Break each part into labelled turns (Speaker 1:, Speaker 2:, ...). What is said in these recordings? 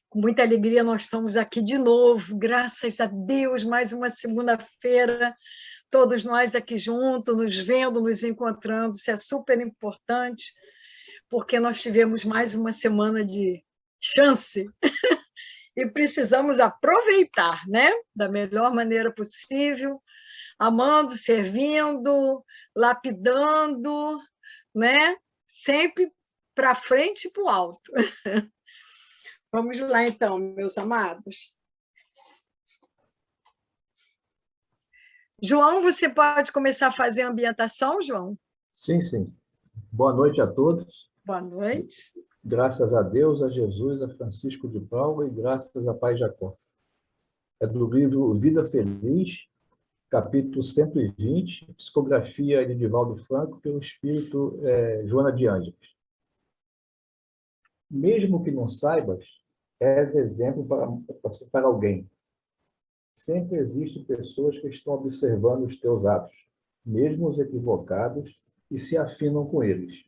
Speaker 1: Com muita alegria nós estamos aqui de novo, graças a Deus, mais uma segunda-feira, todos nós aqui juntos, nos vendo, nos encontrando, isso é super importante, porque nós tivemos mais uma semana de chance e precisamos aproveitar, né? Da melhor maneira possível, amando, servindo, lapidando, né? Sempre para frente e para o alto. Vamos lá, então, meus amados. João, você pode começar a fazer a ambientação, João?
Speaker 2: Sim, sim. Boa noite a todos.
Speaker 1: Boa noite.
Speaker 2: Graças a Deus, a Jesus, a Francisco de Paula e graças a Pai Jacó. É do livro Vida Feliz, capítulo 120, psicografia de Divaldo Franco, pelo espírito Joana de Ângeles. Mesmo que não saibas, és exemplo para alguém. Sempre existem pessoas que estão observando os teus atos, mesmo os equivocados, e se afinam com eles.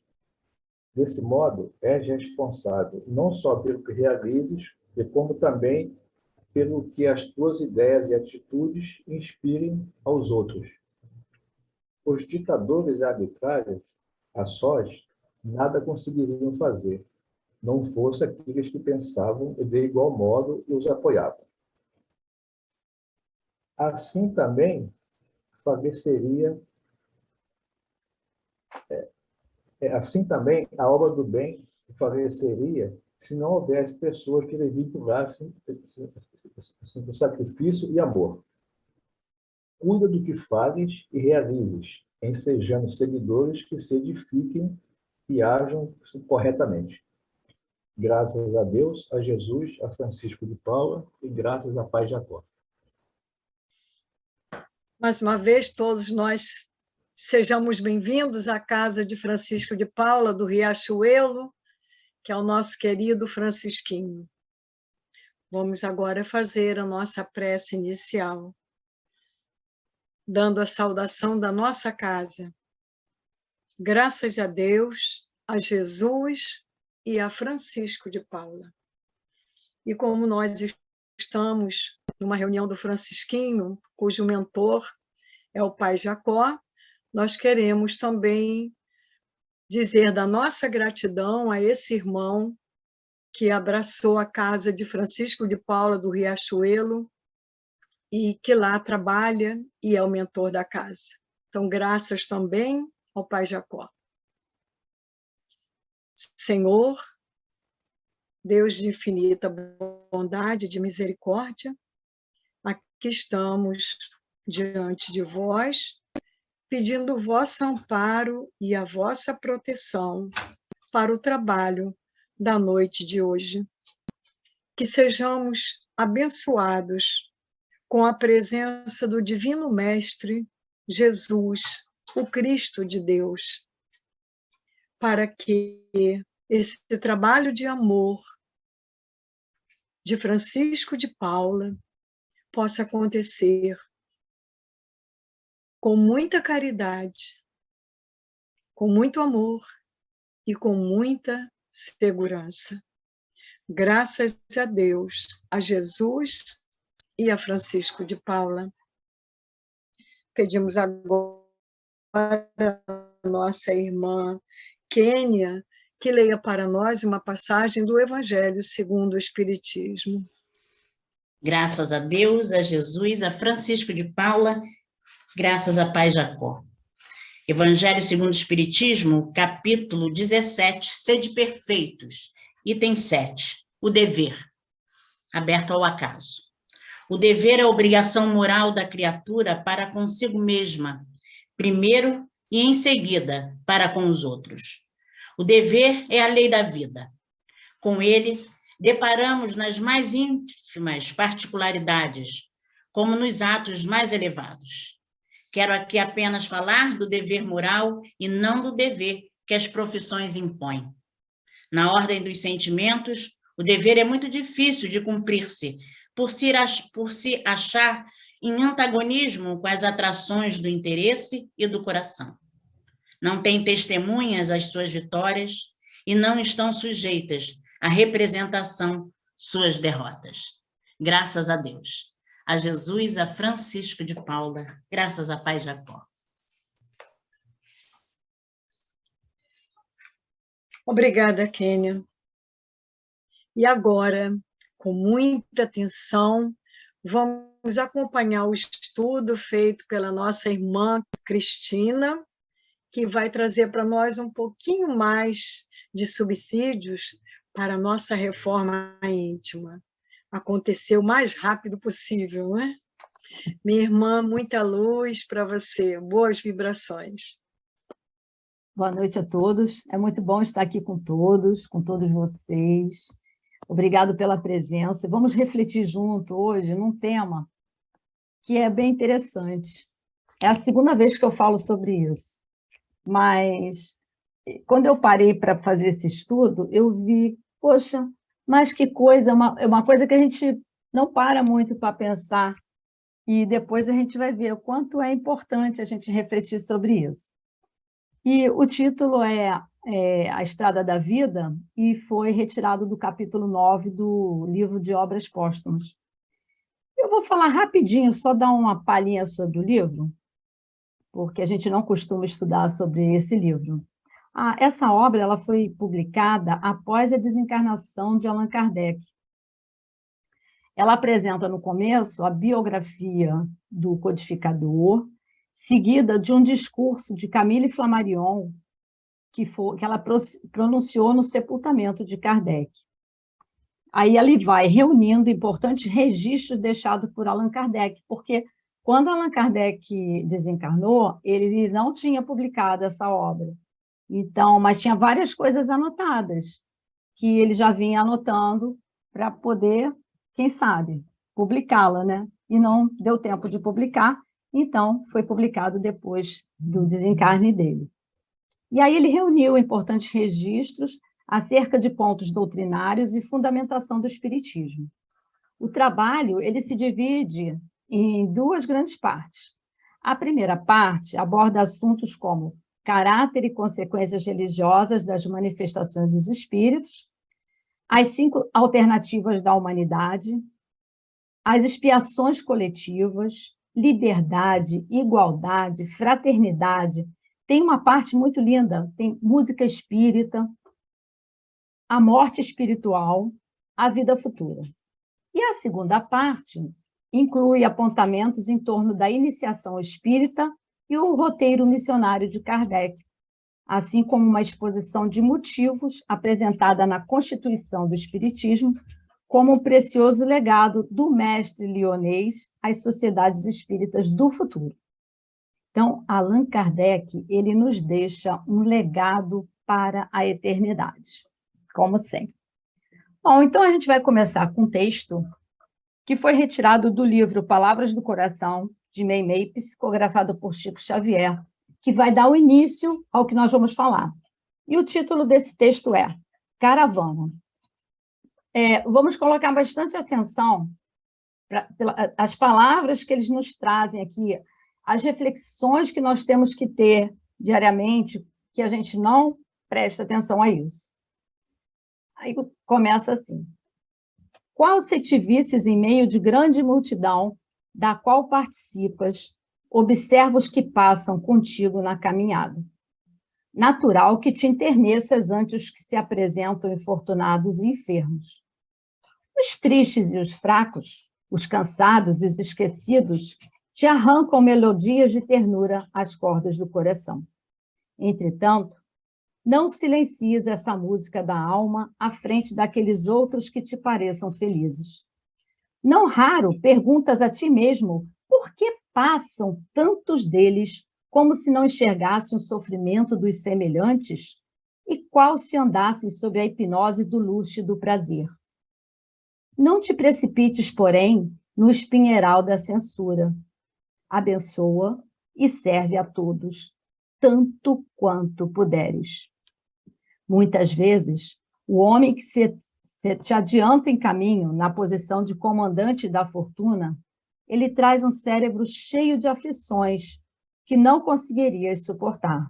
Speaker 2: Desse modo, és responsável não só pelo que realizes, como também pelo que as tuas ideias e atitudes inspirem aos outros. Os ditadores arbitrários, a sós, nada conseguiriam fazer, não fosse aqueles que pensavam de igual modo e os apoiavam. Assim também a obra do bem faleceria se não houvesse pessoas que lhe vinculassem do sacrifício e amor. Cuida do que fazes e realizes, ensejando seguidores que se edifiquem e ajam corretamente. Graças a Deus, a Jesus, a Francisco de Paula e graças a Pai Jacó.
Speaker 1: Mais uma vez, todos nós sejamos bem-vindos à casa de Francisco de Paula, do Riachuelo, que é o nosso querido Francisquinho. Vamos agora fazer a nossa prece inicial, dando a saudação da nossa casa. Graças a Deus, a Jesus e a Francisco de Paula. E como nós estamos numa reunião do Francisquinho, cujo mentor é o Pai Jacó, nós queremos também dizer da nossa gratidão a esse irmão que abraçou a casa de Francisco de Paula do Riachuelo e que lá trabalha e é o mentor da casa. Então, graças também ao Pai Jacó. Senhor, Deus de infinita bondade e de misericórdia, aqui estamos diante de vós, pedindo o vosso amparo e a vossa proteção para o trabalho da noite de hoje. Que sejamos abençoados com a presença do Divino Mestre, Jesus, o Cristo de Deus, para que esse trabalho de amor de Francisco de Paula possa acontecer com muita caridade, com muito amor e com muita segurança. Graças a Deus, a Jesus e a Francisco de Paula. Pedimos agora a nossa irmã Kênia que leia para nós uma passagem do Evangelho segundo o Espiritismo.
Speaker 3: Graças a Deus, a Jesus, a Francisco de Paula, graças a Pai Jacó. Evangelho segundo o Espiritismo, capítulo 17, Sede perfeitos, item 7, o dever, aberto ao acaso. O dever é a obrigação moral da criatura para consigo mesma, primeiro e em seguida para com os outros. O dever é a lei da vida. Com ele, deparamos nas mais ínfimas particularidades, como nos atos mais elevados. Quero aqui apenas falar do dever moral e não do dever que as profissões impõem. Na ordem dos sentimentos, o dever é muito difícil de cumprir-se, por se achar em antagonismo com as atrações do interesse e do coração. Não tem testemunhas às suas vitórias e não estão sujeitas à representação suas derrotas. Graças a Deus. A Jesus, a Francisco de Paula, graças a Pai Jacó.
Speaker 1: Obrigada, Kênia. E agora, com muita atenção, vamos acompanhar o estudo feito pela nossa irmã Cristina, que vai trazer para nós um pouquinho mais de subsídios para a nossa reforma íntima acontecer o mais rápido possível, não é? Minha irmã, muita luz para você, boas vibrações.
Speaker 4: Boa noite a todos, é muito bom estar aqui com todos vocês. Obrigado pela presença. Vamos refletir junto hoje num tema que é bem interessante. É a segunda vez que eu falo sobre isso, mas quando eu parei para fazer esse estudo, eu vi, poxa, mas que coisa, é uma coisa que a gente não para muito para pensar, e depois a gente vai ver o quanto é importante a gente refletir sobre isso. E o título é A Estrada da Vida, e foi retirado do capítulo 9 do livro de Obras Póstumas. Eu vou falar rapidinho, só dar uma palhinha sobre o livro, porque a gente não costuma estudar sobre esse livro. Essa obra ela foi publicada após a desencarnação de Allan Kardec. Ela apresenta no começo a biografia do codificador, seguida de um discurso de Camille Flammarion, que ela pronunciou no sepultamento de Kardec. Aí ele vai reunindo importantes registros deixados por Allan Kardec, porque quando Allan Kardec desencarnou, ele não tinha publicado essa obra. Então, mas tinha várias coisas anotadas, que ele já vinha anotando para poder, quem sabe, publicá-la, né? E não deu tempo de publicar, então foi publicado depois do desencarne dele. E aí ele reuniu importantes registros acerca de pontos doutrinários e fundamentação do espiritismo. O trabalho ele se divide em duas grandes partes. A primeira parte aborda assuntos como caráter e consequências religiosas das manifestações dos espíritos, as 5 alternativas da humanidade, as expiações coletivas, liberdade, igualdade, fraternidade. Tem uma parte muito linda, tem música espírita, a morte espiritual, a vida futura. E a segunda parte inclui apontamentos em torno da iniciação espírita e o roteiro missionário de Kardec, assim como uma exposição de motivos apresentada na Constituição do Espiritismo como um precioso legado do mestre lyonês às sociedades espíritas do futuro. Então, Allan Kardec, ele nos deixa um legado para a eternidade, como sempre. Bom, então a gente vai começar com um texto que foi retirado do livro Palavras do Coração, de Meimei, psicografado por Chico Xavier, que vai dar o início ao que nós vamos falar. E o título desse texto é Caravana. Vamos colocar bastante atenção às palavras que eles nos trazem aqui, as reflexões que nós temos que ter diariamente, que a gente não presta atenção a isso. Aí começa assim. Qual se te visses em meio de grande multidão, da qual participas, observa os que passam contigo na caminhada. Natural que te enterneças ante os que se apresentam infortunados e enfermos. Os tristes e os fracos, os cansados e os esquecidos, te arrancam melodias de ternura às cordas do coração. Entretanto, não silencies essa música da alma à frente daqueles outros que te pareçam felizes. Não raro perguntas a ti mesmo por que passam tantos deles como se não enxergassem o sofrimento dos semelhantes e qual se andassem sob a hipnose do luxo e do prazer. Não te precipites, porém, no espinheiral da censura. Abençoa e serve a todos, tanto quanto puderes. Muitas vezes, o homem que se te adianta em caminho, na posição de comandante da fortuna, ele traz um cérebro cheio de aflições que não conseguirias suportar.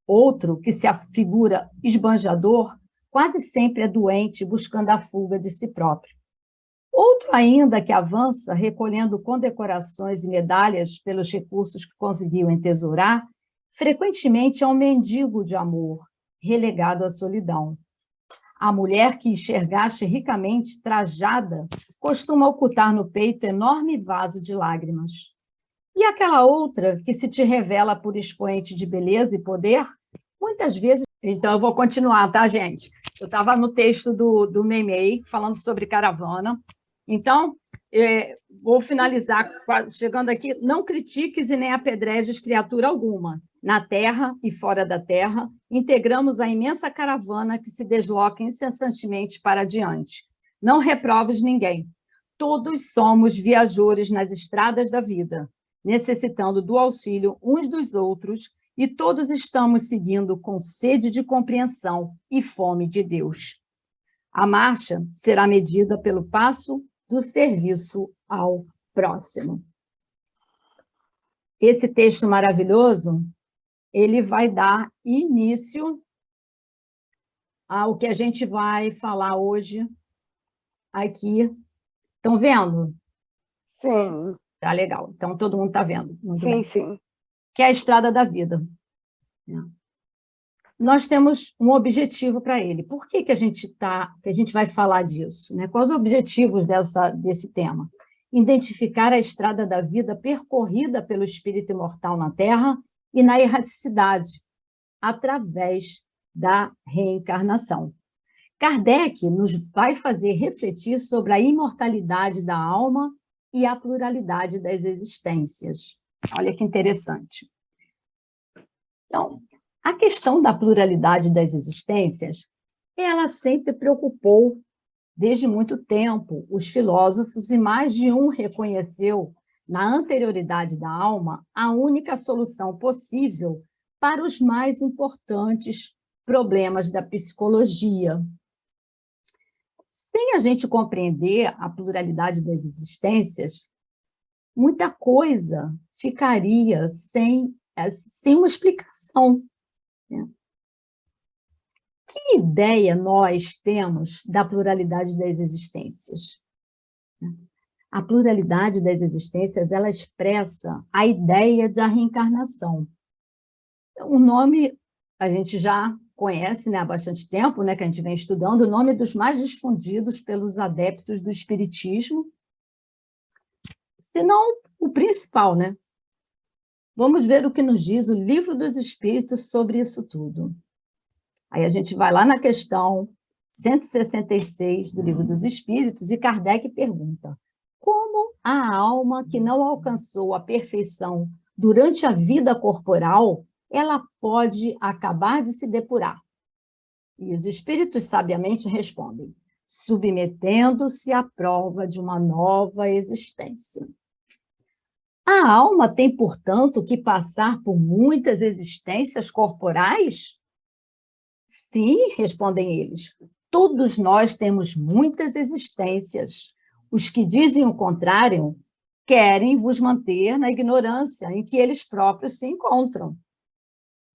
Speaker 4: Outro, que se afigura esbanjador, quase sempre é doente, buscando a fuga de si próprio. Outro ainda que avança, recolhendo condecorações e medalhas pelos recursos que conseguiu entesourar, frequentemente é um mendigo de amor, relegado à solidão. A mulher que enxergaste ricamente trajada costuma ocultar no peito enorme vaso de lágrimas. E aquela outra que se te revela por expoente de beleza e poder, muitas vezes... Então, eu vou continuar, tá, gente? Eu estava no texto do Meimei, falando sobre caravana. Então, vou finalizar chegando aqui. Não critiques e nem apedrejes criatura alguma. Na terra e fora da terra, integramos a imensa caravana que se desloca incessantemente para adiante. Não reproves ninguém. Todos somos viajores nas estradas da vida, necessitando do auxílio uns dos outros, e todos estamos seguindo com sede de compreensão e fome de Deus. A marcha será medida pelo passo do serviço ao próximo. Esse texto maravilhoso, ele vai dar início ao que a gente vai falar hoje aqui. Estão vendo?
Speaker 5: Sim.
Speaker 4: Tá legal. Então, todo mundo está vendo. Muito
Speaker 5: Sim,
Speaker 4: bem.
Speaker 5: sim.
Speaker 4: Que é a estrada da vida. Nós temos um objetivo para ele. Por que a gente vai falar disso? Né? Quais os objetivos desse tema? Identificar a estrada da vida percorrida pelo espírito imortal na Terra e na erraticidade, através da reencarnação. Kardec nos vai fazer refletir sobre a imortalidade da alma e a pluralidade das existências. Olha que interessante. Então, a questão da pluralidade das existências, ela sempre preocupou, desde muito tempo, os filósofos, e mais de um reconheceu, na anterioridade da alma, a única solução possível para os mais importantes problemas da psicologia. Sem a gente compreender a pluralidade das existências, muita coisa ficaria sem uma explicação. Que ideia nós temos da pluralidade das existências? A pluralidade das existências, ela expressa a ideia da reencarnação. O nome a gente já conhece, né, há bastante tempo, né, que a gente vem estudando, o nome dos mais difundidos pelos adeptos do espiritismo, se não o principal, né? Vamos ver o que nos diz o Livro dos Espíritos sobre isso tudo. Aí a gente vai lá na questão 166 do Livro dos Espíritos e Kardec pergunta: como a alma que não alcançou a perfeição durante a vida corporal, ela pode acabar de se depurar? E os espíritos sabiamente respondem: submetendo-se à prova de uma nova existência. A alma tem, portanto, que passar por muitas existências corporais? Sim, respondem eles. Todos nós temos muitas existências. Os que dizem o contrário querem vos manter na ignorância em que eles próprios se encontram.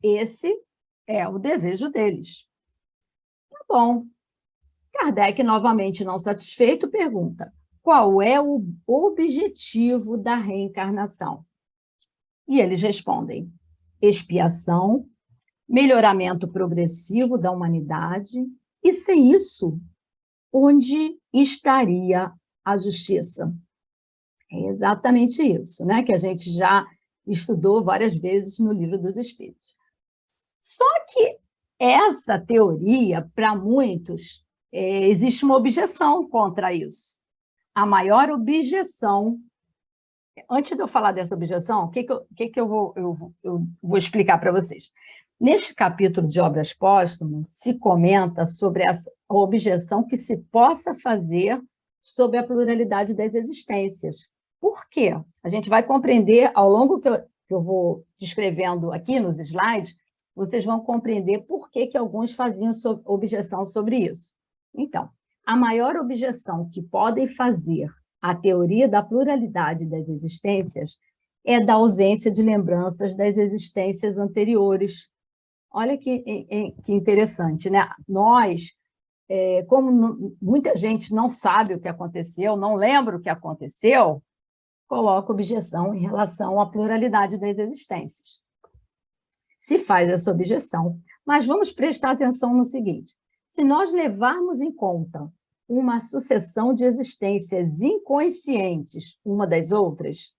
Speaker 4: Esse é o desejo deles. Tá bom. Kardec, novamente não satisfeito, pergunta: qual é o objetivo da reencarnação? E eles respondem: expiação, melhoramento progressivo da humanidade, e sem isso, onde estaria a justiça? É exatamente isso, né, que a gente já estudou várias vezes no Livro dos Espíritos. Só que essa teoria, para muitos, existe uma objeção contra isso. A maior objeção... Antes de eu falar dessa objeção, o que eu vou explicar para vocês? Neste capítulo de Obras Póstumas, se comenta sobre a objeção que se possa fazer sobre a pluralidade das existências. Por quê? A gente vai compreender, ao longo que eu vou descrevendo aqui nos slides, vocês vão compreender por que alguns faziam objeção sobre isso. Então, a maior objeção que podem fazer à teoria da pluralidade das existências é da ausência de lembranças das existências anteriores. Olha que interessante, né? Nós como muita gente não sabe o que aconteceu, não lembra o que aconteceu, coloca objeção em relação à pluralidade das existências. Se faz essa objeção, mas vamos prestar atenção no seguinte: se nós levarmos em conta uma sucessão de existências inconscientes uma das outras,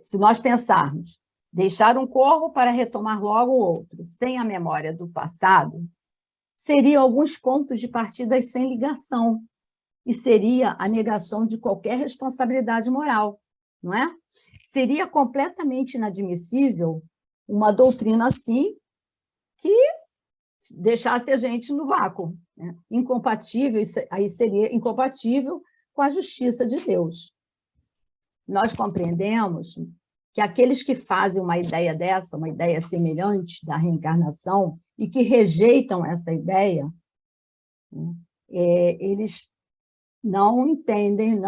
Speaker 4: se nós pensarmos, deixar um corpo para retomar logo o outro, sem a memória do passado, seriam alguns pontos de partida sem ligação, e seria a negação de qualquer responsabilidade moral, não é? Seria completamente inadmissível uma doutrina assim que deixasse a gente no vácuo, né? Incompatível, isso aí seria incompatível com a justiça de Deus. Nós compreendemos que aqueles que fazem uma ideia dessa, uma ideia semelhante da reencarnação, e que rejeitam essa ideia, né, eles não entendem,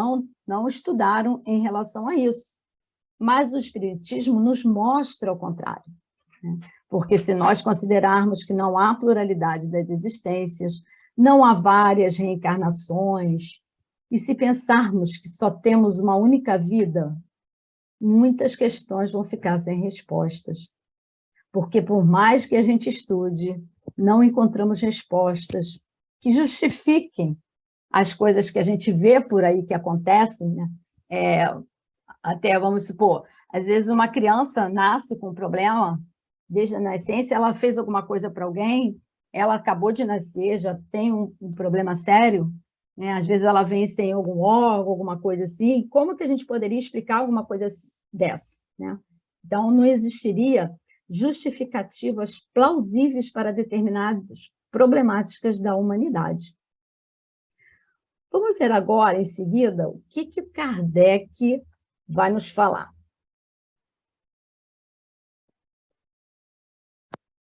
Speaker 4: não estudaram em relação a isso. Mas o Espiritismo nos mostra o contrário, né? Porque se nós considerarmos que não há pluralidade das existências, não há várias reencarnações, e se pensarmos que só temos uma única vida, muitas questões vão ficar sem respostas. Porque por mais que a gente estude, não encontramos respostas que justifiquem as coisas que a gente vê por aí que acontecem, né? Até, vamos supor, às vezes uma criança nasce com um problema, desde a nascença, ela fez alguma coisa para alguém, ela acabou de nascer, já tem um problema sério, né? Às vezes ela vem sem algum órgão, alguma coisa assim. Como que a gente poderia explicar alguma coisa dessa, né? Então, não existiria justificativas plausíveis para determinadas problemáticas da humanidade. Vamos ver agora, em seguida, o que Kardec vai nos falar.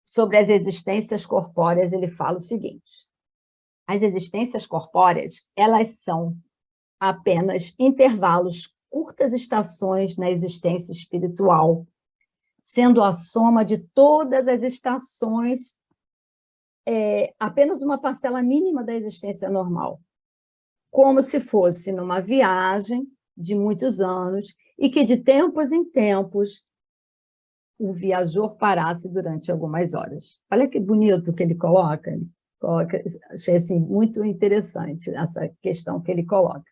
Speaker 4: Sobre as existências corpóreas, ele fala o seguinte: as existências corpóreas, elas são apenas intervalos, curtas estações na existência espiritual, sendo a soma de todas as estações apenas uma parcela mínima da existência normal, como se fosse numa viagem de muitos anos e que de tempos em tempos o viajor parasse durante algumas horas. Olha que bonito que ele coloca. Achei assim, muito interessante essa questão que ele coloca.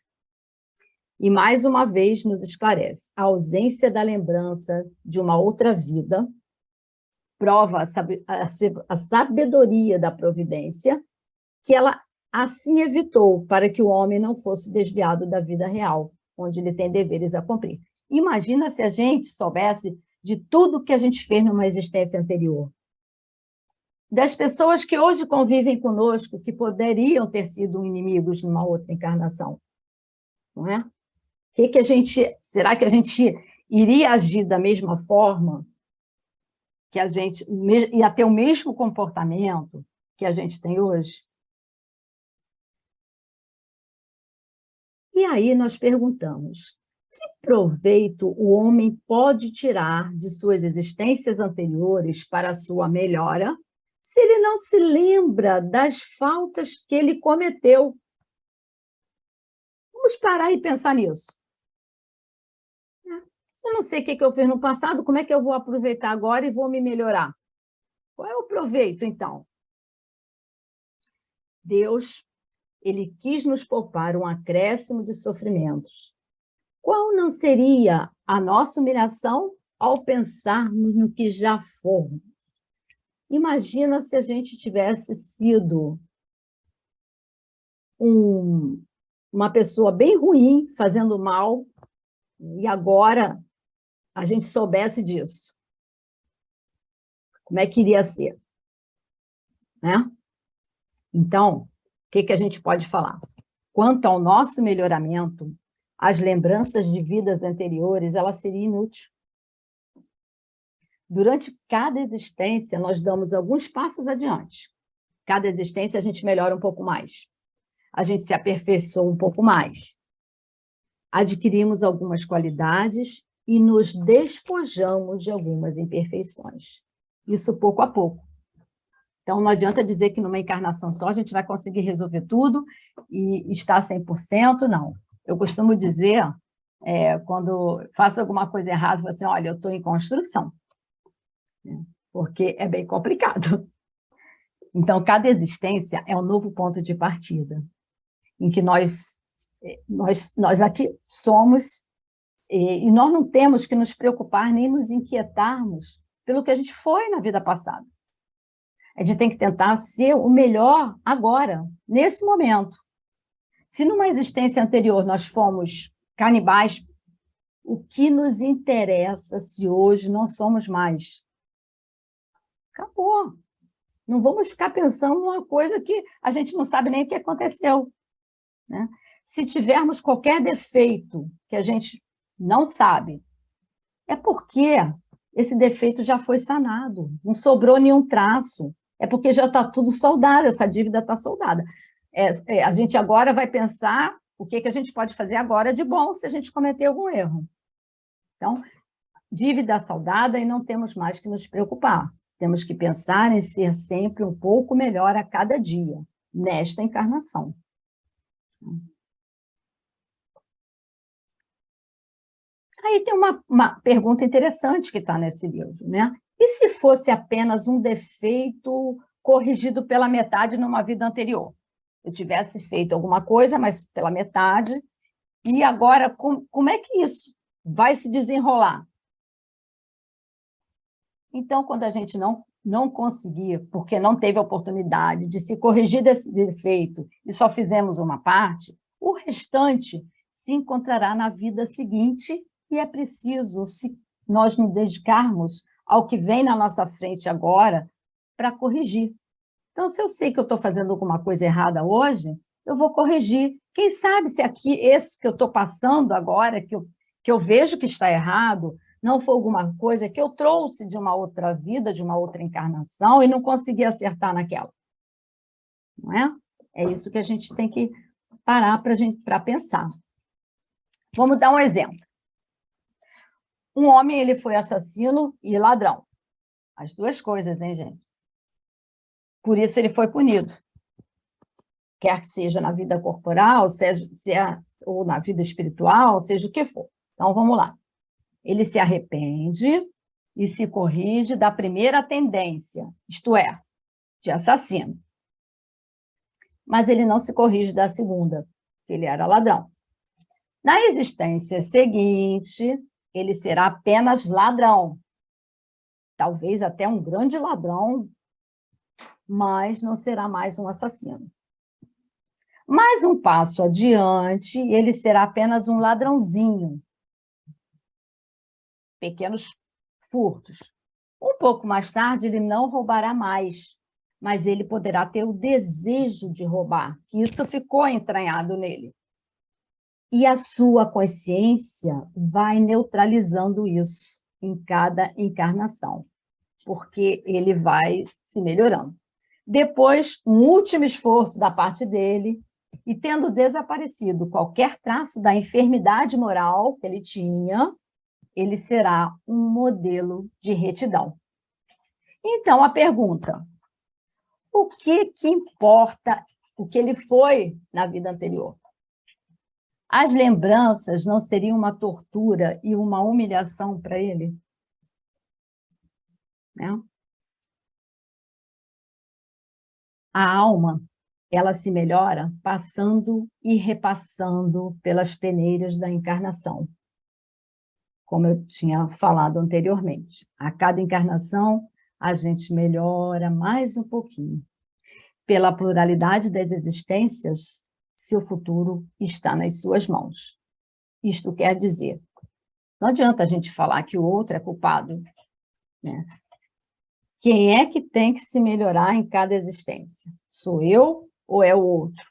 Speaker 4: E, mais uma vez, nos esclarece: a ausência da lembrança de uma outra vida prova a sabedoria da providência, que ela assim evitou para que o homem não fosse desviado da vida real, onde ele tem deveres a cumprir. Imagina se a gente soubesse de tudo que a gente fez numa existência anterior. Das pessoas que hoje convivem conosco, que poderiam ter sido inimigos numa outra encarnação. Não é? Será que a gente iria agir da mesma forma? Que a gente ia ter o mesmo comportamento que a gente tem hoje? E aí nós perguntamos: que proveito o homem pode tirar de suas existências anteriores para a sua melhora, se ele não se lembra das faltas que ele cometeu? Vamos parar e pensar nisso. Eu não sei o que eu fiz no passado, como é que eu vou aproveitar agora e vou me melhorar? Qual é o proveito, então? Deus, ele quis nos poupar um acréscimo de sofrimentos. Qual não seria a nossa humilhação ao pensarmos no que já fomos? Imagina se a gente tivesse sido uma pessoa bem ruim, fazendo mal, e agora a gente soubesse disso. Como é que iria ser? Né? Então, o que a gente pode falar? Quanto ao nosso melhoramento, as lembranças de vidas anteriores, ela seria inútil. Durante cada existência, nós damos alguns passos adiante. Cada existência, a gente melhora um pouco mais. A gente se aperfeiçoa um pouco mais. Adquirimos algumas qualidades e nos despojamos de algumas imperfeições. Isso pouco a pouco. Então, não adianta dizer que numa encarnação só a gente vai conseguir resolver tudo e estar 100%, não. Eu costumo dizer, quando faço alguma coisa errada, eu falo assim, olha, eu estou em construção, né? Porque é bem complicado. Então, cada existência é um novo ponto de partida, em que nós aqui somos, e nós não temos que nos preocupar nem nos inquietarmos pelo que a gente foi na vida passada. A gente tem que tentar ser o melhor agora, nesse momento. Se numa existência anterior nós fomos canibais, o que nos interessa se hoje não somos mais? Acabou. Não vamos ficar pensando numa coisa que a gente não sabe nem o que aconteceu, né? Se tivermos qualquer defeito que a gente não sabe, é porque esse defeito já foi sanado, não sobrou nenhum traço, é porque já está tudo soldado, essa dívida está soldada. A gente agora vai pensar o que a gente pode fazer agora de bom se a gente cometer algum erro. Então, dívida saldada e não temos mais que nos preocupar. Temos que pensar em ser sempre um pouco melhor a cada dia, nesta encarnação. Aí tem uma pergunta interessante que está nesse livro, né? E se fosse apenas um defeito corrigido pela metade numa vida anterior? Eu tivesse feito alguma coisa, mas pela metade, e agora como é que isso vai se desenrolar? Então, quando a gente não conseguir, porque não teve a oportunidade de se corrigir desse defeito e só fizemos uma parte, o restante se encontrará na vida seguinte e é preciso, se nós nos dedicarmos ao que vem na nossa frente agora, para corrigir. Então, se eu sei que eu estou fazendo alguma coisa errada hoje, eu vou corrigir. Quem sabe se aqui, esse que eu estou passando agora, que eu vejo que está errado, não foi alguma coisa que eu trouxe de uma outra vida, de uma outra encarnação, e não consegui acertar naquela. Não é? É isso que a gente tem que parar para pensar. Vamos dar um exemplo. Um homem, ele foi assassino e ladrão. As duas coisas, hein, gente? Por isso ele foi punido. Quer que seja na vida corporal, ou na vida espiritual, seja o que for. Então, vamos lá. Ele se arrepende e se corrige da primeira tendência, isto é, de assassino. Mas ele não se corrige da segunda, que ele era ladrão. Na existência seguinte, ele será apenas ladrão. Talvez até um grande ladrão, mas não será mais um assassino. Mais um passo adiante, ele será apenas um ladrãozinho. Pequenos furtos. Um pouco mais tarde, ele não roubará mais, mas ele poderá ter o desejo de roubar, que isso ficou entranhado nele. E a sua consciência vai neutralizando isso em cada encarnação, porque ele vai se melhorando. Depois, um último esforço da parte dele, e tendo desaparecido qualquer traço da enfermidade moral que ele tinha, ele será um modelo de retidão. Então, a pergunta, o que importa o que ele foi na vida anterior? As lembranças não seriam uma tortura e uma humilhação para ele? Né? A alma, ela se melhora passando e repassando pelas peneiras da encarnação. Como eu tinha falado anteriormente. A cada encarnação, a gente melhora mais um pouquinho. Pela pluralidade das existências, seu futuro está nas suas mãos. Isto quer dizer, não adianta a gente falar que o outro é culpado, né? Quem é que tem que se melhorar em cada existência? Sou eu ou é o outro?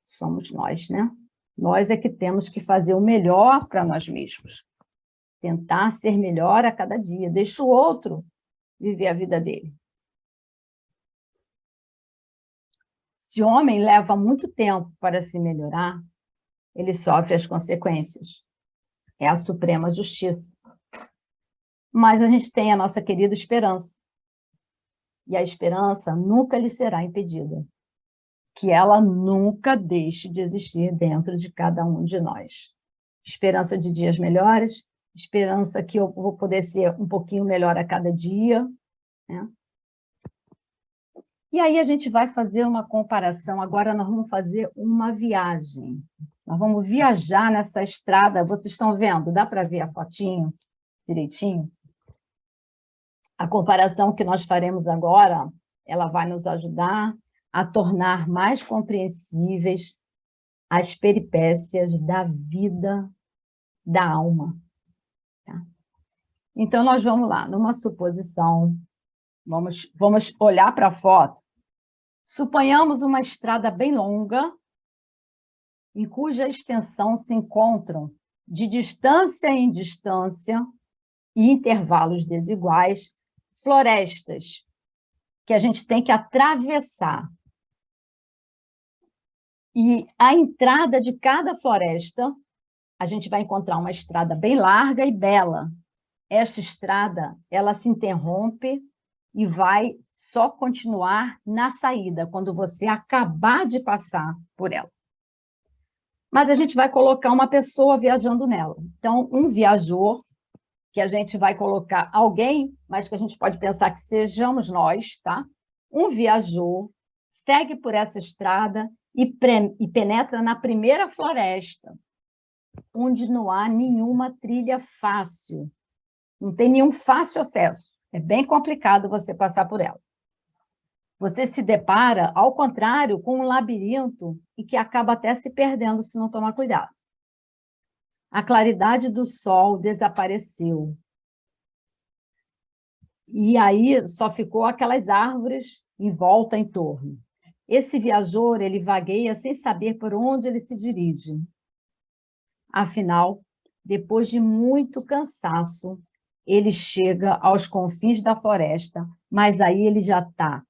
Speaker 4: Somos nós, né? Nós é que temos que fazer o melhor para nós mesmos. Tentar ser melhor a cada dia. Deixa o outro viver a vida dele. Se o homem leva muito tempo para se melhorar, ele sofre as consequências. É a suprema justiça. Mas a gente tem a nossa querida esperança. e a esperança nunca lhe será impedida. Que ela nunca deixe de existir dentro de cada um de nós. Esperança de dias melhores, esperança que eu vou poder ser um pouquinho melhor a cada dia, né? E aí a gente vai fazer uma comparação, agora nós vamos fazer uma viagem. Nós vamos viajar nessa estrada, vocês estão vendo? Dá para ver a fotinho direitinho? A comparação que nós faremos agora, ela vai nos ajudar a tornar mais compreensíveis as peripécias da vida da alma. Tá? Então, nós vamos lá, numa suposição, vamos olhar para a foto. Suponhamos uma estrada bem longa, em cuja extensão se encontram, de distância em distância, e intervalos desiguais, florestas, que a gente tem que atravessar. E a entrada de cada floresta, a gente vai encontrar uma estrada bem larga e bela. Esta estrada, ela se interrompe e vai só continuar na saída, quando você acabar de passar por ela. Mas a gente vai colocar uma pessoa viajando nela. Então, um viajor, que a gente vai colocar alguém, mas que a gente pode pensar que sejamos nós, tá? Um viajor segue por essa estrada e penetra na primeira floresta, onde não há nenhuma trilha fácil. Não tem nenhum fácil acesso. É bem complicado você passar por ela. Você se depara, ao contrário, com um labirinto e que acaba até se perdendo se não tomar cuidado. A claridade do sol desapareceu. E aí só ficou aquelas árvores em volta, em torno. Esse viajor, ele vagueia sem saber por onde ele se dirige. Afinal, depois de muito cansaço, ele chega aos confins da floresta, mas aí ele já está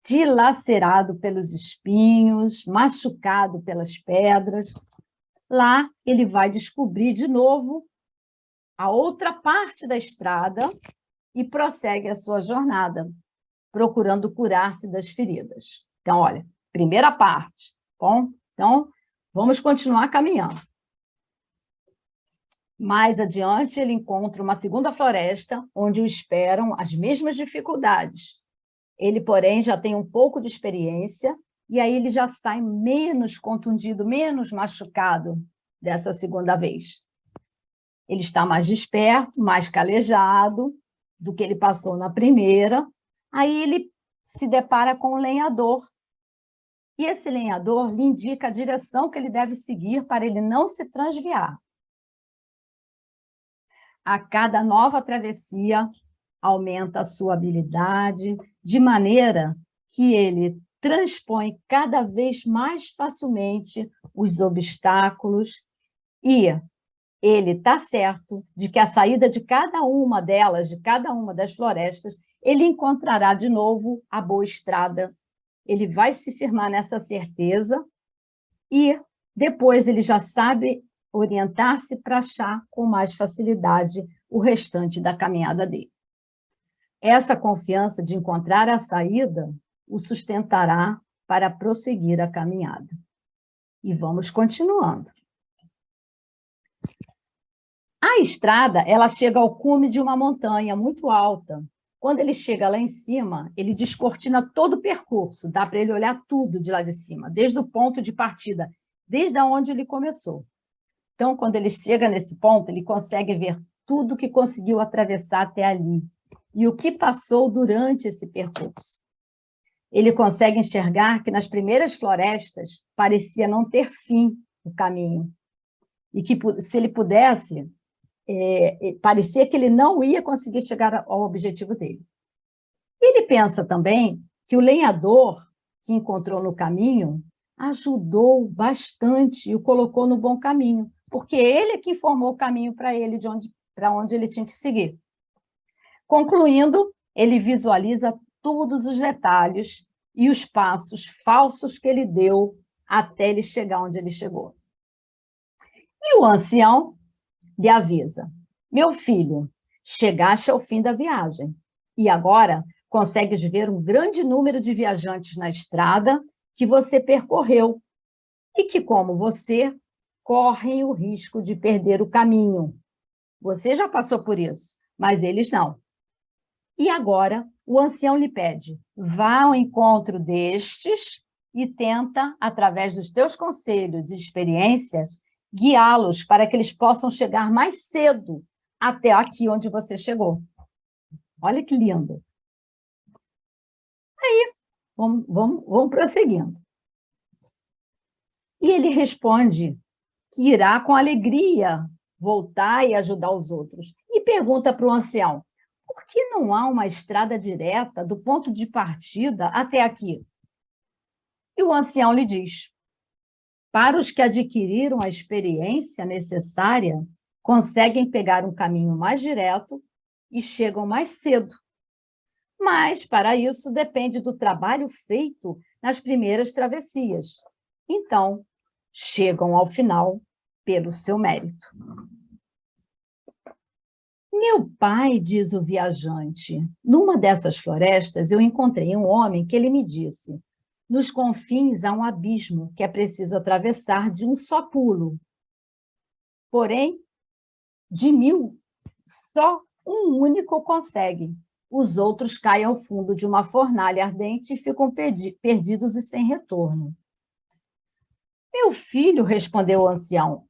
Speaker 4: dilacerado pelos espinhos, machucado pelas pedras. Lá ele vai descobrir de novo a outra parte da estrada e prossegue a sua jornada, procurando curar-se das feridas. Então, olha, primeira parte, bom? Então, vamos continuar caminhando. Mais adiante, ele encontra uma segunda floresta, onde o esperam as mesmas dificuldades. Ele, porém, já tem um pouco de experiência, e aí ele já sai menos contundido, menos machucado dessa segunda vez. Ele está mais desperto, mais calejado do que ele passou na primeira. Aí ele se depara com um lenhador. E esse lenhador lhe indica a direção que ele deve seguir para ele não se transviar. A cada nova travessia, aumenta a sua habilidade, de maneira que ele transpõe cada vez mais facilmente os obstáculos e ele está certo de que a saída de cada uma delas, de cada uma das florestas, ele encontrará de novo a boa estrada. Ele vai se firmar nessa certeza e depois ele já sabe orientar-se para achar com mais facilidade o restante da caminhada dele. Essa confiança de encontrar a saída o sustentará para prosseguir a caminhada. E vamos continuando. A estrada, ela chega ao cume de uma montanha muito alta. Quando ele chega lá em cima, ele descortina todo o percurso, dá para ele olhar tudo de lá de cima, desde o ponto de partida, desde onde ele começou. Então, quando ele chega nesse ponto, ele consegue ver tudo que conseguiu atravessar até ali e o que passou durante esse percurso. Ele consegue enxergar que nas primeiras florestas parecia não ter fim o caminho e que, se ele pudesse, parecia que ele não ia conseguir chegar ao objetivo dele. Ele pensa também que o lenhador que encontrou no caminho ajudou bastante e o colocou no bom caminho, porque ele é que informou o caminho para ele, para onde ele tinha que seguir. Concluindo, ele visualiza todos os detalhes e os passos falsos que ele deu até ele chegar onde ele chegou. E o ancião lhe avisa: meu filho, chegaste ao fim da viagem, e agora consegues ver um grande número de viajantes na estrada que você percorreu e que, como você, correm o risco de perder o caminho. Você já passou por isso, mas eles não. E agora, o ancião lhe pede, vá ao encontro destes e tenta, através dos teus conselhos e experiências, guiá-los para que eles possam chegar mais cedo até aqui onde você chegou. Olha que lindo. Aí, vamos prosseguindo. E ele responde que irá com alegria voltar e ajudar os outros. E pergunta para o ancião, por que não há uma estrada direta do ponto de partida até aqui? E o ancião lhe diz, para os que adquiriram a experiência necessária, conseguem pegar um caminho mais direto e chegam mais cedo. Mas, para isso, depende do trabalho feito nas primeiras travessias. Então, chegam ao final pelo seu mérito. Meu pai, diz o viajante, numa dessas florestas eu encontrei um homem que ele me disse, nos confins há um abismo que é preciso atravessar de um só pulo. Porém, de 1000, só um único consegue. Os outros caem ao fundo de uma fornalha ardente e ficam perdidos e sem retorno. Meu filho, respondeu o ancião,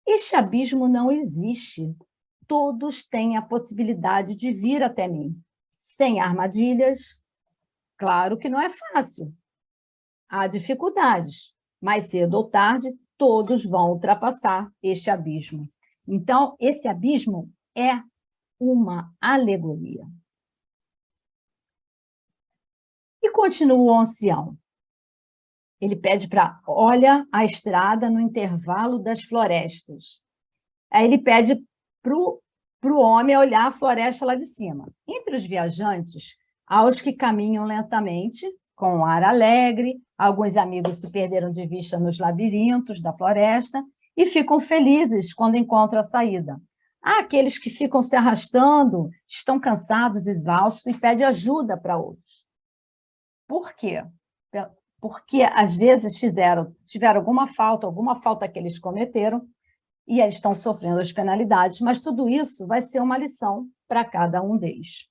Speaker 4: este abismo não existe. Todos têm a possibilidade de vir até mim. Sem armadilhas, claro que não é fácil. Há dificuldades, mas cedo ou tarde, todos vão ultrapassar este abismo. Então, esse abismo é uma alegoria. E continua o ancião. Ele pede para, olha a estrada no intervalo das florestas. Aí ele pede para o homem olhar a floresta lá de cima. Entre os viajantes, há os que caminham lentamente, com um ar alegre, alguns amigos se perderam de vista nos labirintos da floresta e ficam felizes quando encontram a saída. Há aqueles que ficam se arrastando, estão cansados, exaustos e pedem ajuda para outros. Por quê? Porque, às vezes, tiveram alguma falta que eles cometeram, e eles estão sofrendo as penalidades, mas tudo isso vai ser uma lição para cada um deles.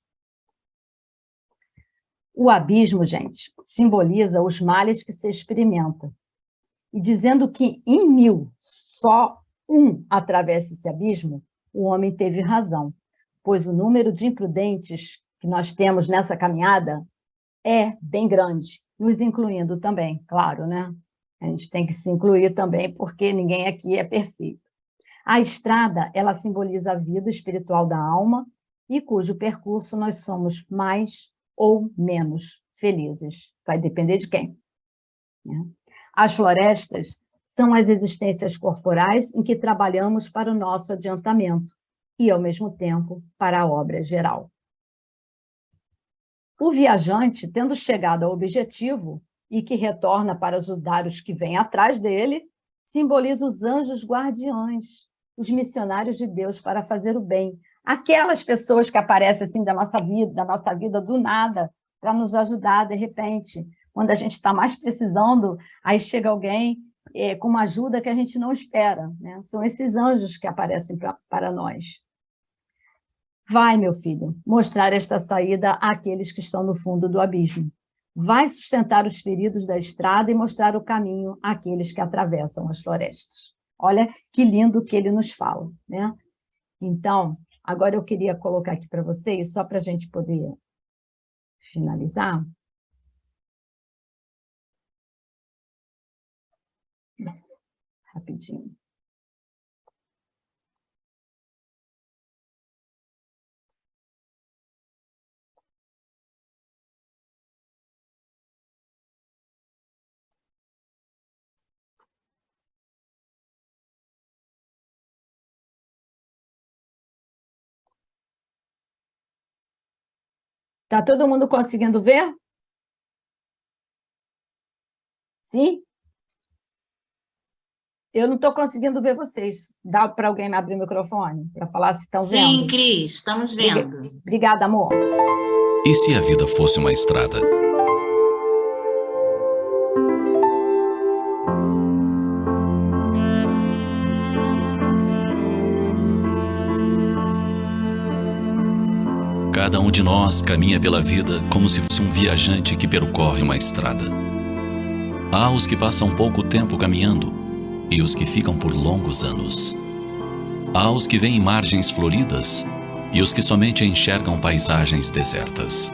Speaker 4: O abismo, gente, simboliza os males que se experimenta. E dizendo que em 1000 só um atravessa esse abismo, o homem teve razão, pois o número de imprudentes que nós temos nessa caminhada é bem grande, nos incluindo também, claro, né? A gente tem que se incluir também, porque ninguém aqui é perfeito. A estrada, ela simboliza a vida espiritual da alma e cujo percurso nós somos mais ou menos felizes. Vai depender de quem, né? As florestas são as existências corporais em que trabalhamos para o nosso adiantamento e, ao mesmo tempo, para a obra geral. O viajante, tendo chegado ao objetivo e que retorna para ajudar os que vêm atrás dele, simboliza os anjos guardiães, os missionários de Deus para fazer o bem. Aquelas pessoas que aparecem assim da nossa vida do nada, para nos ajudar de repente. Quando a gente está mais precisando, aí chega alguém com uma ajuda que a gente não espera, né? São esses anjos que aparecem para nós. Vai, meu filho, mostrar esta saída àqueles que estão no fundo do abismo. Vai sustentar os feridos da estrada e mostrar o caminho àqueles que atravessam as florestas. Olha que lindo que ele nos fala, né? Então, agora eu queria colocar aqui para vocês, só para a gente poder finalizar. Rapidinho. Está todo mundo conseguindo ver? Sim? Eu não estou conseguindo ver vocês. Dá para alguém me abrir o microfone para falar se estão vendo?
Speaker 3: Sim, Cris, estamos vendo.
Speaker 4: Obrigada, amor.
Speaker 5: E se a vida fosse uma estrada? Cada um de nós caminha pela vida como se fosse um viajante que percorre uma estrada. Há os que passam pouco tempo caminhando e os que ficam por longos anos. Há os que veem margens floridas e os que somente enxergam paisagens desertas.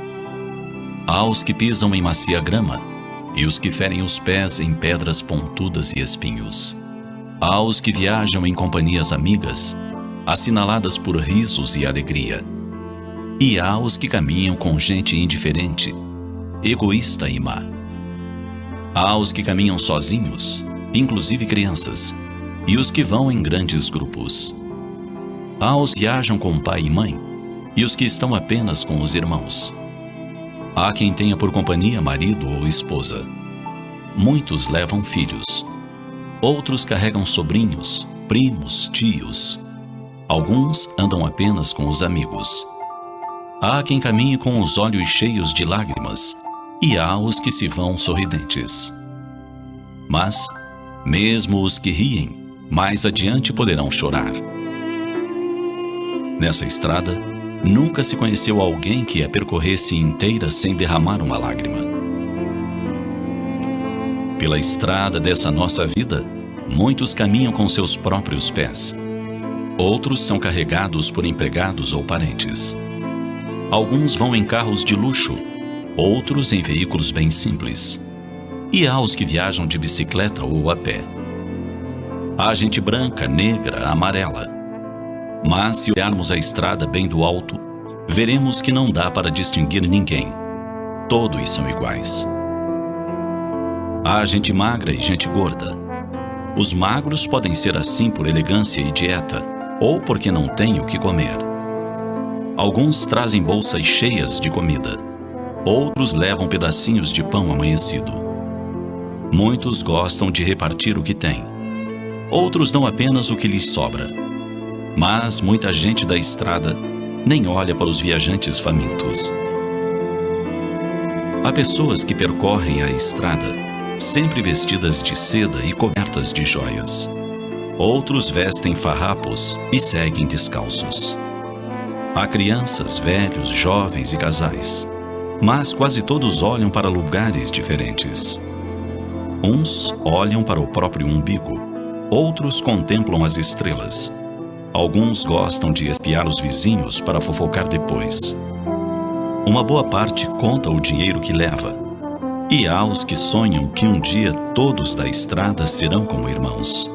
Speaker 5: Há os que pisam em macia grama e os que ferem os pés em pedras pontudas e espinhos. Há os que viajam em companhias amigas, assinaladas por risos e alegria. E há os que caminham com gente indiferente, egoísta e má. Há os que caminham sozinhos, inclusive crianças, e os que vão em grandes grupos. Há os que viajam com pai e mãe, e os que estão apenas com os irmãos. Há quem tenha por companhia marido ou esposa. Muitos levam filhos. Outros carregam sobrinhos, primos, tios. Alguns andam apenas com os amigos. Há quem caminhe com os olhos cheios de lágrimas, e há os que se vão sorridentes. Mas, mesmo os que riem, mais adiante poderão chorar. Nessa estrada, nunca se conheceu alguém que a percorresse inteira sem derramar uma lágrima. Pela estrada dessa nossa vida, muitos caminham com seus próprios pés. Outros são carregados por empregados ou parentes. Alguns vão em carros de luxo, outros em veículos bem simples. E há os que viajam de bicicleta ou a pé. Há gente branca, negra, amarela. Mas se olharmos a estrada bem do alto, veremos que não dá para distinguir ninguém. Todos são iguais. Há gente magra e gente gorda. Os magros podem ser assim por elegância e dieta, ou porque não têm o que comer. Alguns trazem bolsas cheias de comida. Outros levam pedacinhos de pão amanhecido. Muitos gostam de repartir o que têm. Outros dão apenas o que lhes sobra. Mas muita gente da estrada nem olha para os viajantes famintos. Há pessoas que percorrem a estrada, sempre vestidas de seda e cobertas de joias. Outros vestem farrapos e seguem descalços. Há crianças, velhos, jovens e casais, mas quase todos olham para lugares diferentes. Uns olham para o próprio umbigo, outros contemplam as estrelas. Alguns gostam de espiar os vizinhos para fofocar depois. Uma boa parte conta o dinheiro que leva. E há os que sonham que um dia todos da estrada serão como irmãos.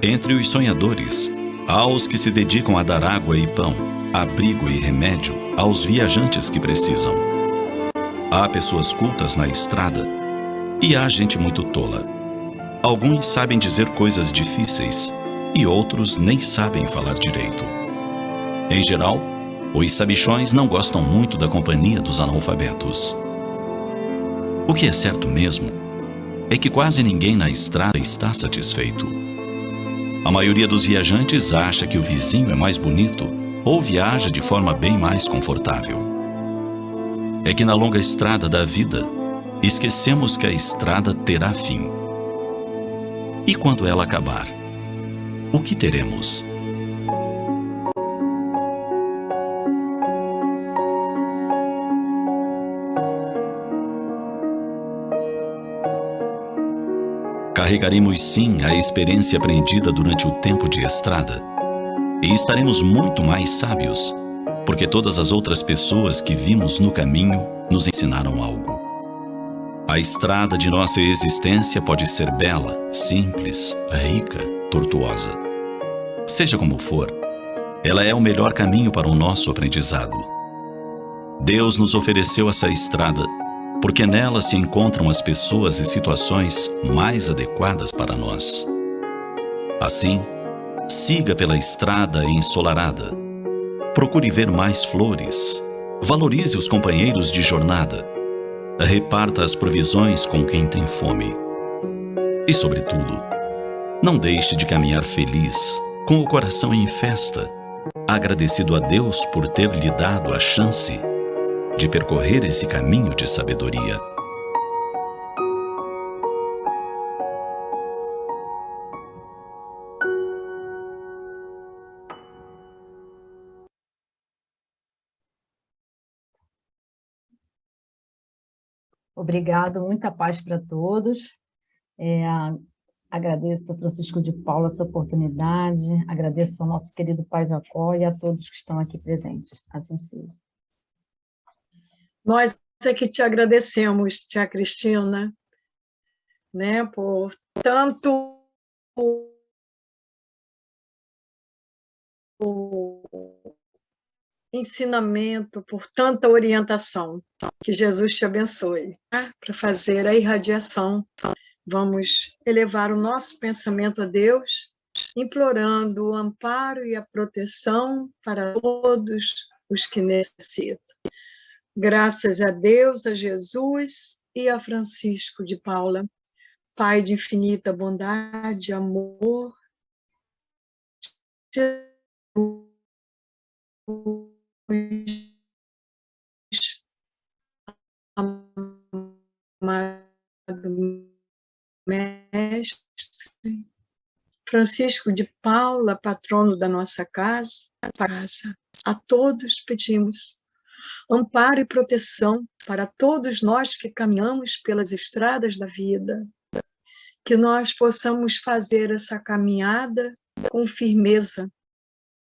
Speaker 5: Entre os sonhadores, há os que se dedicam a dar água e pão, abrigo e remédio aos viajantes que precisam. Há pessoas cultas na estrada e há gente muito tola. Alguns sabem dizer coisas difíceis e outros nem sabem falar direito. Em geral, os sabichões não gostam muito da companhia dos analfabetos. O que é certo mesmo é que quase ninguém na estrada está satisfeito. A maioria dos viajantes acha que o vizinho é mais bonito ou viaja de forma bem mais confortável. É que na longa estrada da vida, esquecemos que a estrada terá fim. E quando ela acabar, o que teremos? Carregaremos sim a experiência aprendida durante o tempo de estrada e estaremos muito mais sábios, porque todas as outras pessoas que vimos no caminho nos ensinaram algo. A estrada de nossa existência pode ser bela, simples, rica, tortuosa. Seja como for, ela é o melhor caminho para o nosso aprendizado. Deus nos ofereceu essa estrada porque nela se encontram as pessoas e situações mais adequadas para nós. Assim, siga pela estrada ensolarada. Procure ver mais flores. Valorize os companheiros de jornada. Reparta as provisões com quem tem fome. E, sobretudo, não deixe de caminhar feliz, com o coração em festa, agradecido a Deus por ter lhe dado a chance de percorrer esse caminho de sabedoria.
Speaker 4: Obrigado, muita paz para todos. Agradeço a Francisco de Paula essa oportunidade, agradeço ao nosso querido Pai Jacó e a todos que estão aqui presentes. Assim seja.
Speaker 1: Nós é que te agradecemos, tia Cristina, né, por tanto ensinamento, por tanta orientação. Que Jesus te abençoe. Para fazer a irradiação, vamos elevar o nosso pensamento a Deus, implorando o amparo e a proteção para todos os que necessitam. Graças a Deus, a Jesus e a Francisco de Paula, Pai de infinita bondade, amor, Jesus, amado Mestre, Francisco de Paula, patrono da nossa casa, a todos pedimos amparo e proteção para todos nós que caminhamos pelas estradas da vida, que nós possamos fazer essa caminhada com firmeza,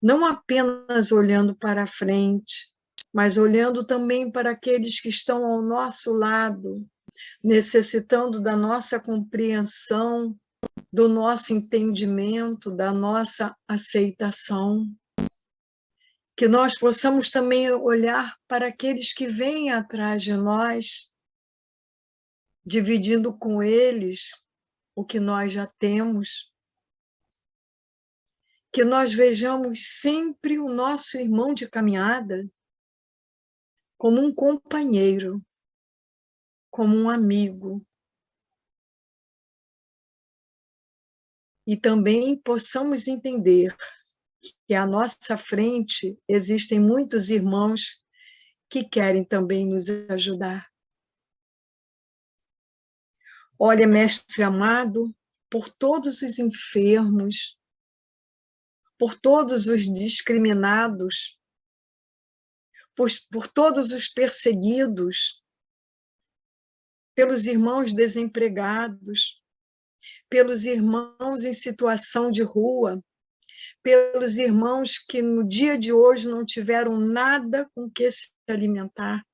Speaker 1: não apenas olhando para a frente, mas olhando também para aqueles que estão ao nosso lado, necessitando da nossa compreensão, do nosso entendimento, da nossa aceitação. Que nós possamos também olhar para aqueles que vêm atrás de nós, dividindo com eles o que nós já temos. Que nós vejamos sempre o nosso irmão de caminhada como um companheiro, como um amigo. E também possamos entender que à nossa frente existem muitos irmãos que querem também nos ajudar. Olha, Mestre amado, por todos os enfermos, por todos os discriminados, por todos os perseguidos, pelos irmãos desempregados, pelos irmãos em situação de rua, pelos irmãos que no dia de hoje não tiveram nada com que se alimentar,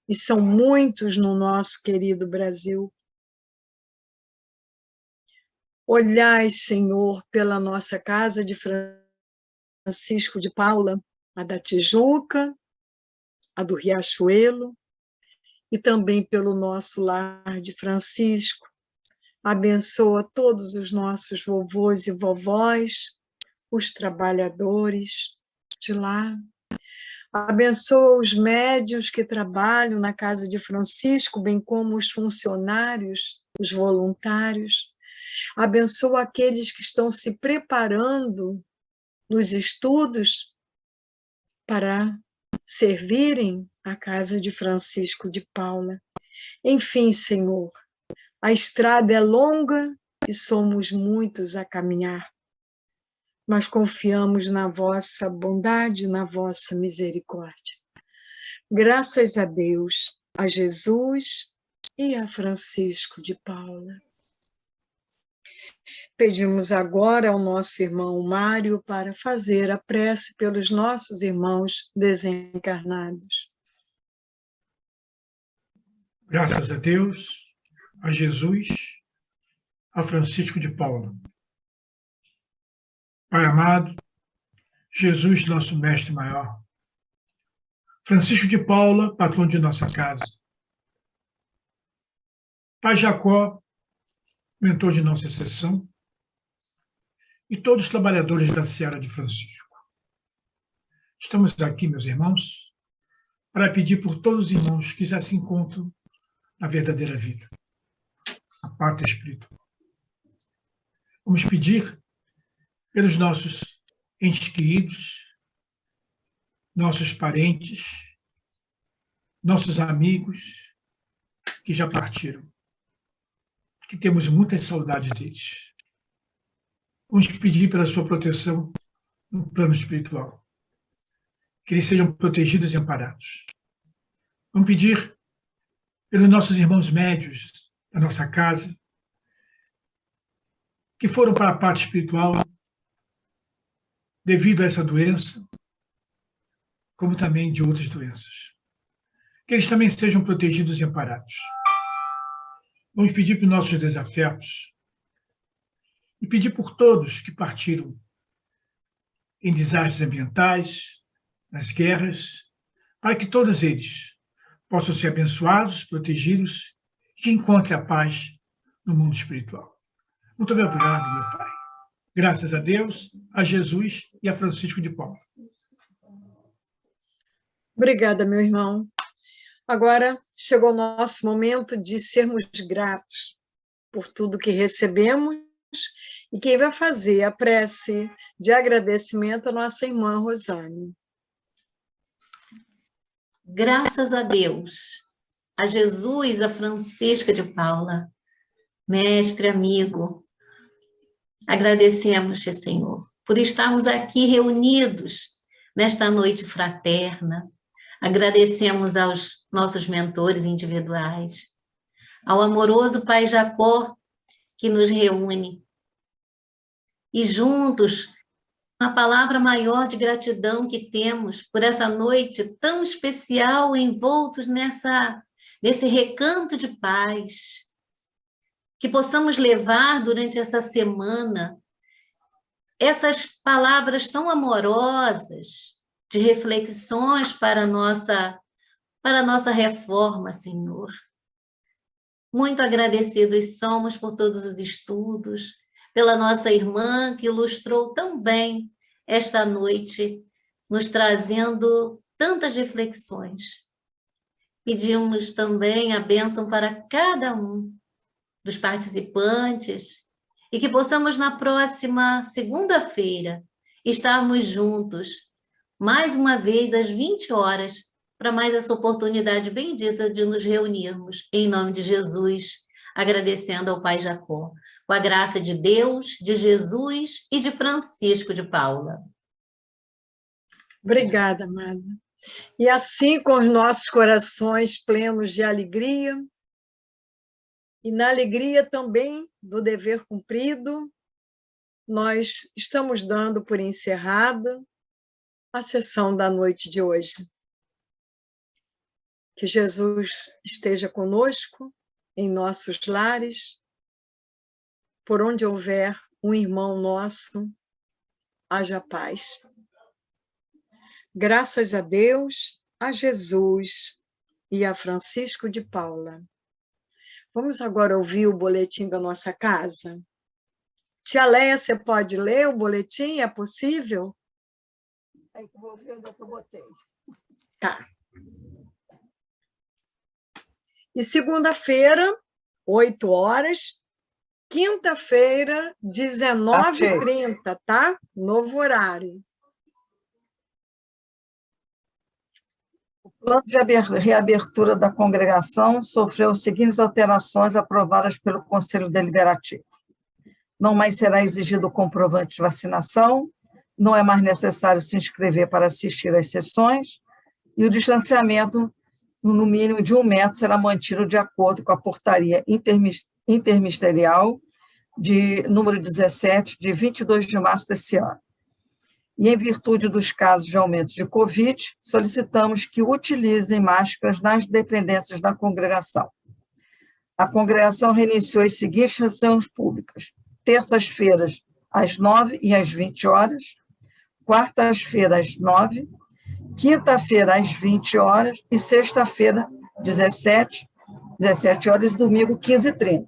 Speaker 1: e são muitos no nosso querido Brasil. Olhai, Senhor, pela nossa casa de Francisco de Paula, a da Tijuca, a do Riachuelo, e também pelo nosso lar de Francisco. Abençoa todos os nossos vovôs e vovós, os trabalhadores de lá. Abençoa os médios que trabalham na casa de Francisco, bem como os funcionários, os voluntários. Abençoa aqueles que estão se preparando nos estudos para servirem a casa de Francisco de Paula. Enfim, Senhor, a estrada é longa e somos muitos a caminhar, mas confiamos na vossa bondade, na vossa misericórdia. Graças a Deus, a Jesus e a Francisco de Paula. Pedimos agora ao nosso irmão Mário para fazer a prece pelos nossos irmãos desencarnados.
Speaker 6: Graças a Deus, a Jesus, a Francisco de Paula. Pai amado, Jesus, nosso mestre maior, Francisco de Paula, patrão de nossa casa, Pai Jacó, mentor de nossa sessão, e todos os trabalhadores da Seara de Francisco. Estamos aqui, meus irmãos, para pedir por todos os irmãos que já se encontram na verdadeira vida, a pátria espiritual. Vamos pedir pelos nossos entes queridos, nossos parentes, nossos amigos que já partiram, que temos muitas saudades deles. Vamos pedir pela sua proteção no plano espiritual, que eles sejam protegidos e amparados. Vamos pedir pelos nossos irmãos médios da nossa casa, que foram para a parte espiritual devido a essa doença, como também de outras doenças. Que eles também sejam protegidos e amparados. Vamos pedir pelos nossos desafetos e pedir por todos que partiram em desastres ambientais, nas guerras, para que todos eles possam ser abençoados, protegidos e que encontrem a paz no mundo espiritual. Muito obrigado, meu Pai. Graças a Deus, a Jesus e a Francisco de Paula.
Speaker 1: Obrigada, meu irmão. Agora chegou o nosso momento de sermos gratos por tudo que recebemos, e quem vai fazer a prece de agradecimento é a nossa irmã Rosane.
Speaker 7: Graças a Deus, a Jesus, a Francisca de Paula, mestre, amigo, agradecemos, Senhor, por estarmos aqui reunidos nesta noite fraterna. Agradecemos aos nossos mentores individuais, ao amoroso Pai Jacó, que nos reúne. E juntos, uma palavra maior de gratidão que temos por essa noite tão especial, envoltos nesse recanto de paz, que possamos levar durante essa semana essas palavras tão amorosas de reflexões para a nossa reforma, Senhor. Muito agradecidos somos por todos os estudos, pela nossa irmã que ilustrou tão bem esta noite, nos trazendo tantas reflexões. Pedimos também a bênção para cada um dos participantes e que possamos, na próxima segunda-feira, estarmos juntos, mais uma vez, às 20 horas, para mais essa oportunidade bendita de nos reunirmos, em nome de Jesus, agradecendo ao Pai Jacó, com a graça de Deus, de Jesus e de Francisco de Paula.
Speaker 1: Obrigada, amada. E assim, com os nossos corações plenos de alegria, e na alegria também do dever cumprido, nós estamos dando por encerrada a sessão da noite de hoje. Que Jesus esteja conosco em nossos lares, por onde houver um irmão nosso, haja paz. Graças a Deus, a Jesus e a Francisco de Paula. Vamos agora ouvir o boletim da nossa casa? Tia Leia, você pode ler o boletim? É possível?
Speaker 4: É que vou ver onde é que eu botei.
Speaker 1: Tá. E segunda-feira, 8 horas, quinta-feira, 19h30, tá? Novo horário.
Speaker 8: O plano de reabertura da congregação sofreu as seguintes alterações aprovadas pelo Conselho Deliberativo. Não mais será exigido o comprovante de vacinação, não é mais necessário se inscrever para assistir às sessões, e o distanciamento no mínimo de 1 metro será mantido de acordo com a portaria interministerial de número 17, de 22 de março desse ano. E, em virtude dos casos de aumento de Covid, solicitamos que utilizem máscaras nas dependências da congregação. A congregação reiniciou as seguintes sessões públicas: terças-feiras, às 9h e às 20 horas, quartas-feiras, às 9h, quinta-feira, às 20 horas, e sexta-feira, 17 horas, e domingo, 15h30.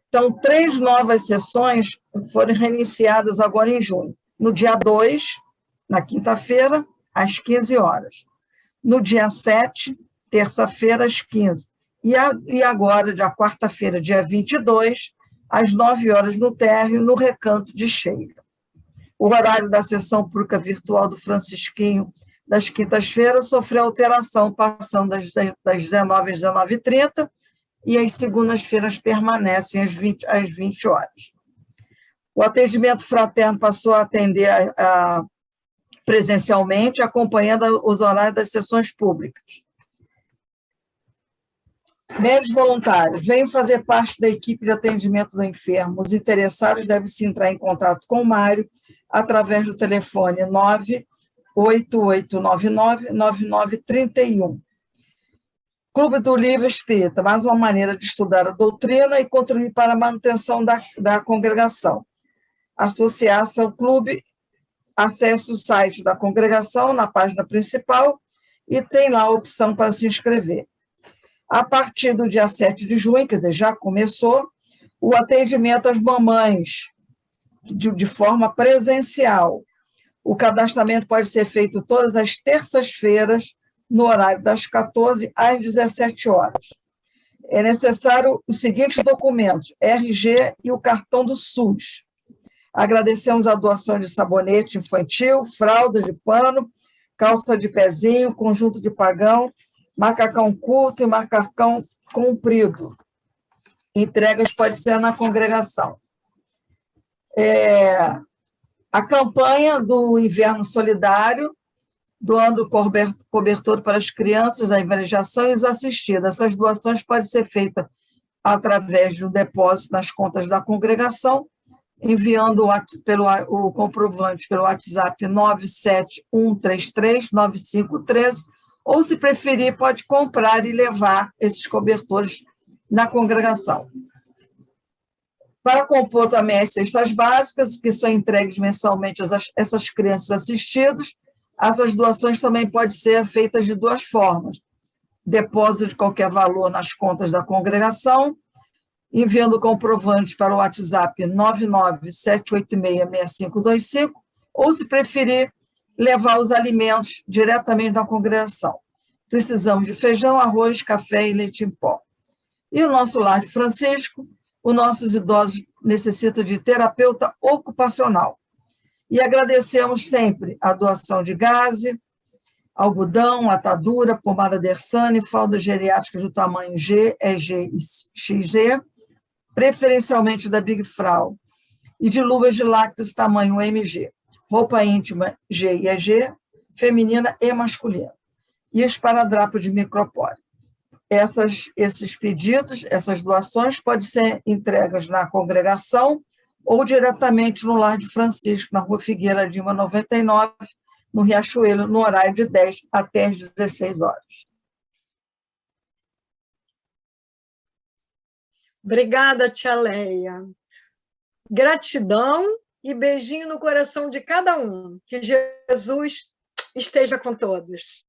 Speaker 8: Então, 3 novas sessões foram reiniciadas agora em junho. No dia 2, na quinta-feira, às 15 horas. No dia 7, terça-feira, às 15. E agora, dia quarta-feira, dia 22, às 9 horas, no térreo, no Recanto de Cheira. O horário da sessão pública virtual do Francisquinho, das quintas-feiras sofreu alteração, passando das 19 às 19h30, e as segundas-feiras permanecem às 20 horas. O atendimento fraterno passou a atender presencialmente, acompanhando os horários das sessões públicas. Médicos voluntários, venham fazer parte da equipe de atendimento do enfermo. Os interessados devem se entrar em contato com o Mário através do telefone 98899-9931. Clube do Livro Espírita, mais uma maneira de estudar a doutrina e contribuir para a manutenção da congregação. Associar-se ao clube, acesse o site da congregação na página principal e tem lá a opção para se inscrever. A partir do dia 7 de junho, quer dizer, já começou, o atendimento às mamães de forma presencial. O cadastramento pode ser feito todas as terças-feiras, no horário das 14 às 17 horas. É necessário os seguintes documentos: RG e o cartão do SUS. Agradecemos a doação de sabonete infantil, fralda de pano, calça de pezinho, conjunto de pagão, macacão curto e macacão comprido. Entregas pode ser na congregação. A campanha do Inverno Solidário, doando cobertor para as crianças da invalidação e os assistidos. Essas doações podem ser feitas através de um depósito nas contas da congregação, enviando o comprovante pelo WhatsApp 971339513, ou, se preferir, pode comprar e levar esses cobertores na congregação. Para compor também as cestas básicas, que são entregues mensalmente a essas crianças assistidas, essas doações também podem ser feitas de duas formas: depósito de qualquer valor nas contas da congregação, enviando comprovantes para o WhatsApp 997866525, ou, se preferir, levar os alimentos diretamente da congregação. Precisamos de feijão, arroz, café e leite em pó. E o nosso Lar de Francisco, os nossos idosos necessitam de terapeuta ocupacional. E agradecemos sempre a doação de gaze, algodão, atadura, pomada Dersane, fraldas geriátricas do tamanho G, EG e XG, preferencialmente da Big Frau, e de luvas de lácteos tamanho MG, roupa íntima G e EG, feminina e masculina, e esparadrapo de micropore. Esses pedidos, essas doações podem ser entregas na congregação ou diretamente no Lar de Francisco, na Rua Figueira Lima 99, no Riachuelo, no horário de 10 até as 16 horas.
Speaker 1: Obrigada, tia Leia. Gratidão e beijinho no coração de cada um. Que Jesus esteja com todos.